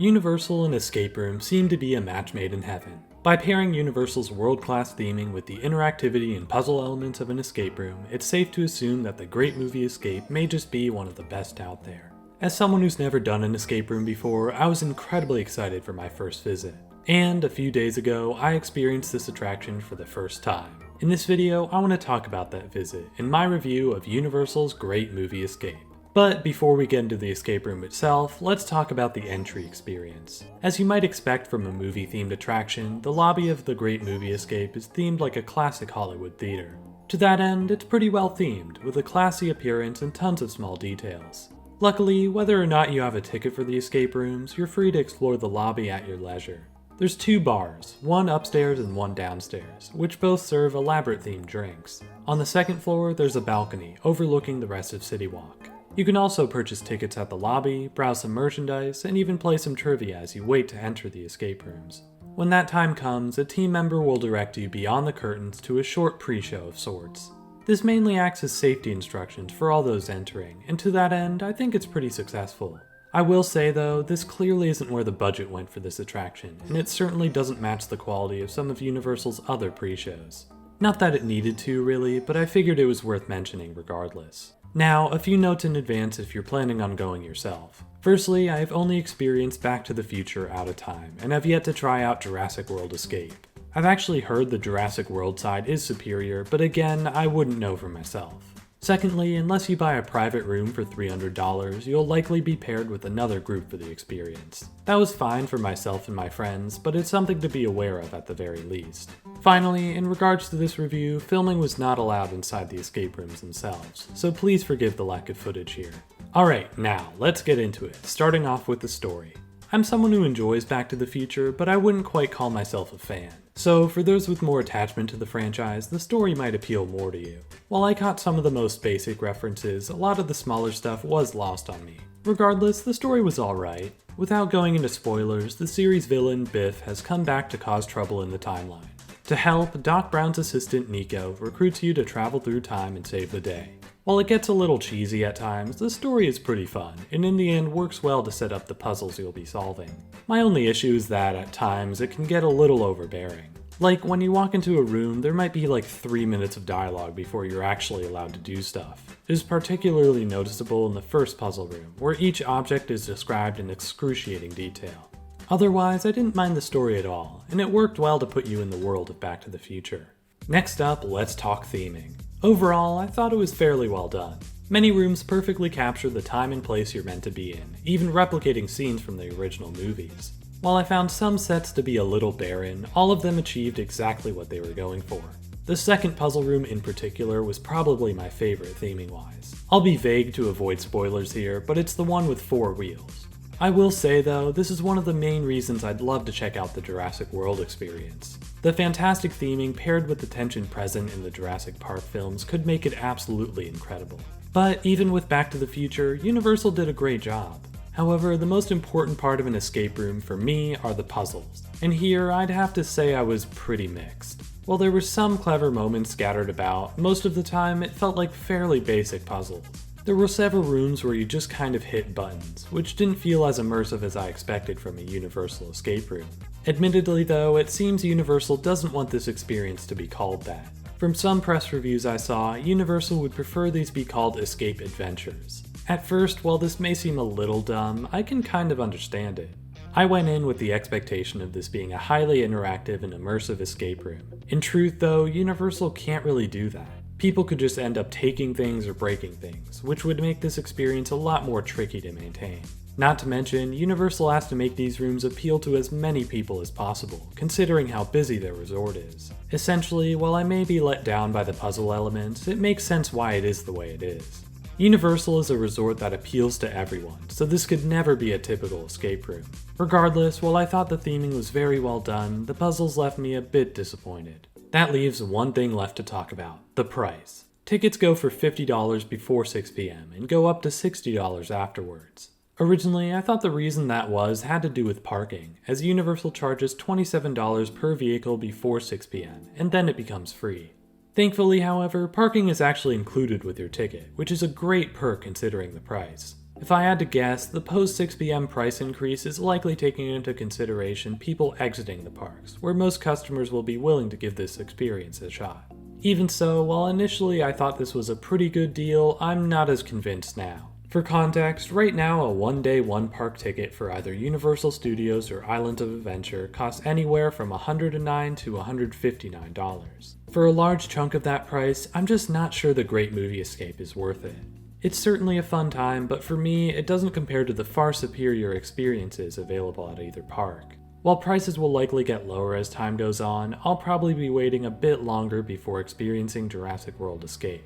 Universal and escape rooms seem to be a match made in heaven. By pairing Universal's world-class theming with the interactivity and puzzle elements of an escape room, it's safe to assume that the Great Movie Escape may just be one of the best out there. As someone who's never done an escape room before, I was incredibly excited for my first visit. And a few days ago, I experienced this attraction for the first time. In this video, I want to talk about that visit and my review of Universal's Great Movie Escape. But before we get into the escape room itself, let's talk about the entry experience. As you might expect from a movie-themed attraction, the lobby of the Great Movie Escape is themed like a classic Hollywood theater. To that end, it's pretty well themed, with a classy appearance and tons of small details. Luckily, whether or not you have a ticket for the escape rooms, you're free to explore the lobby at your leisure. There's two bars, one upstairs and one downstairs, which both serve elaborate themed drinks. On the second floor, there's a balcony overlooking the rest of City Walk. You can also purchase tickets at the lobby, browse some merchandise, and even play some trivia as you wait to enter the escape rooms. When that time comes, a team member will direct you beyond the curtains to a short pre-show of sorts. This mainly acts as safety instructions for all those entering, and to that end, I think it's pretty successful. I will say though, this clearly isn't where the budget went for this attraction, and it certainly doesn't match the quality of some of Universal's other pre-shows. Not that it needed to really, but I figured it was worth mentioning regardless. Now, a few notes in advance if you're planning on going yourself. Firstly, I have only experienced Back to the Future out of time, and have yet to try out Jurassic World Escape. I've actually heard the Jurassic World side is superior, but again, I wouldn't know for myself. Secondly, unless you buy a private room for $300, you'll likely be paired with another group for the experience. That was fine for myself and my friends, but it's something to be aware of at the very least. Finally, in regards to this review, filming was not allowed inside the escape rooms themselves, so please forgive the lack of footage here. Alright, now, let's get into it, starting off with the story. I'm someone who enjoys Back to the Future, but I wouldn't quite call myself a fan. So for those with more attachment to the franchise, the story might appeal more to you. While I caught some of the most basic references, a lot of the smaller stuff was lost on me. Regardless, the story was alright. Without going into spoilers, the series villain, Biff, has come back to cause trouble in the timeline. To help, Doc Brown's assistant, Nico, recruits you to travel through time and save the day. While it gets a little cheesy at times, the story is pretty fun, and in the end works well to set up the puzzles you'll be solving. My only issue is that, at times, it can get a little overbearing. Like, when you walk into a room, there might be like 3 minutes of dialogue before you're actually allowed to do stuff. It is particularly noticeable in the first puzzle room, where each object is described in excruciating detail. Otherwise, I didn't mind the story at all, and it worked well to put you in the world of Back to the Future. Next up, let's talk theming. Overall, I thought it was fairly well done. Many rooms perfectly capture the time and place you're meant to be in, even replicating scenes from the original movies. While I found some sets to be a little barren, all of them achieved exactly what they were going for. The second puzzle room in particular was probably my favorite theming-wise. I'll be vague to avoid spoilers here, but it's the one with 4 wheels. I will say though, this is one of the main reasons I'd love to check out the Jurassic World experience. The fantastic theming paired with the tension present in the Jurassic Park films could make it absolutely incredible. But even with Back to the Future, Universal did a great job. However, the most important part of an escape room for me are the puzzles, and here I'd have to say I was pretty mixed. While there were some clever moments scattered about, most of the time it felt like fairly basic puzzles. There were several rooms where you just kind of hit buttons, which didn't feel as immersive as I expected from a Universal escape room. Admittedly though, it seems Universal doesn't want this experience to be called that. From some press reviews I saw, Universal would prefer these be called escape adventures. At first, while this may seem a little dumb, I can kind of understand it. I went in with the expectation of this being a highly interactive and immersive escape room. In truth though, Universal can't really do that. People could just end up taking things or breaking things, which would make this experience a lot more tricky to maintain. Not to mention, Universal has to make these rooms appeal to as many people as possible, considering how busy their resort is. Essentially, while I may be let down by the puzzle elements, it makes sense why it is the way it is. Universal is a resort that appeals to everyone, so this could never be a typical escape room. Regardless, while I thought the theming was very well done, the puzzles left me a bit disappointed. That leaves one thing left to talk about, the price. Tickets go for $50 before 6 p.m. and go up to $60 afterwards. Originally, I thought the reason that had to do with parking, as Universal charges $27 per vehicle before 6 p.m., and then it becomes free. Thankfully, however, parking is actually included with your ticket, which is a great perk considering the price. If I had to guess, the post 6 p.m. price increase is likely taking into consideration people exiting the parks, where most customers will be willing to give this experience a shot. Even so, while initially I thought this was a pretty good deal, I'm not as convinced now. For context, right now a one-day one-park ticket for either Universal Studios or Islands of Adventure costs anywhere from $109 to $159. For a large chunk of that price, I'm just not sure the Great Movie Escape is worth it. It's certainly a fun time, but for me, it doesn't compare to the far superior experiences available at either park. While prices will likely get lower as time goes on, I'll probably be waiting a bit longer before experiencing Jurassic World Escape.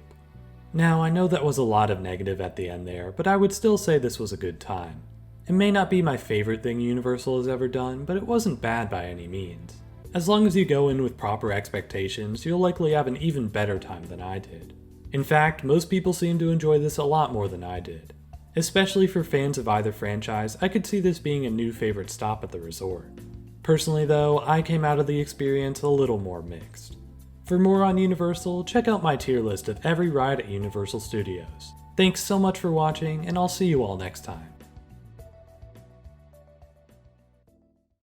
Now, I know that was a lot of negative at the end there, but I would still say this was a good time. It may not be my favorite thing Universal has ever done, but it wasn't bad by any means. As long as you go in with proper expectations, you'll likely have an even better time than I did. In fact, most people seem to enjoy this a lot more than I did. Especially for fans of either franchise, I could see this being a new favorite stop at the resort. Personally though, I came out of the experience a little more mixed. For more on Universal, check out my tier list of every ride at Universal Studios. Thanks so much for watching, and I'll see you all next time.